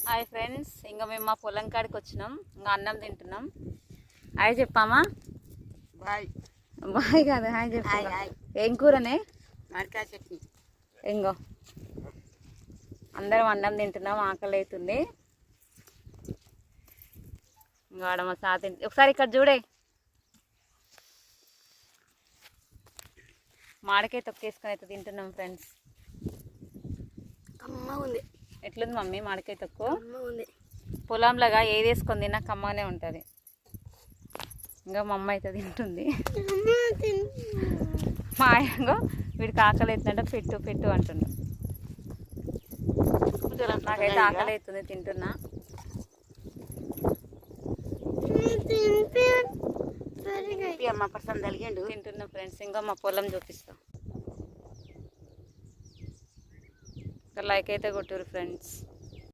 Hi friends, ఇంకా మేము మా పొలం కాడికి వచ్చినాం. ఇంకా అన్నం తింటున్నాం. హాయ్ చెప్పామా? బాయ్ బాయ్ కాదు, హాయ్ చెప్పా. ఏం కూరనే? మడికాయ చట్నీ. ఇంకో అందరం అన్నం తింటున్నాం. ఆకలి అవుతుంది. ఇంకా ఆడ మా సాతి ఒకసారి ఇక్కడ చూడే. మామిడికాయ తొక్కేసుకొని అయితే తింటున్నాం ఫ్రెండ్స్. కమ్మగా ఉంది. ఎట్లుంది మమ్మీ మామిడికాయ తొక్కు? ఉంది. పొలంలాగా ఏది వేసుకొని తిన్నా కమ్మగానే ఉంటుంది. ఇంకా మా అమ్మ అయితే తింటుంది. మా ఆయనగో వీడికి ఆకలి అవుతుందంటే పెట్టు పెట్టు అంటుండు. నాకైతే ఆకలి అవుతుంది, తింటున్నా. తింటున్నా ఫ్రెండ్స్. ఇంకా మా పొలం చూపిస్తాం. లైక్ అయితే కొట్టురు ఫ్రెండ్స్.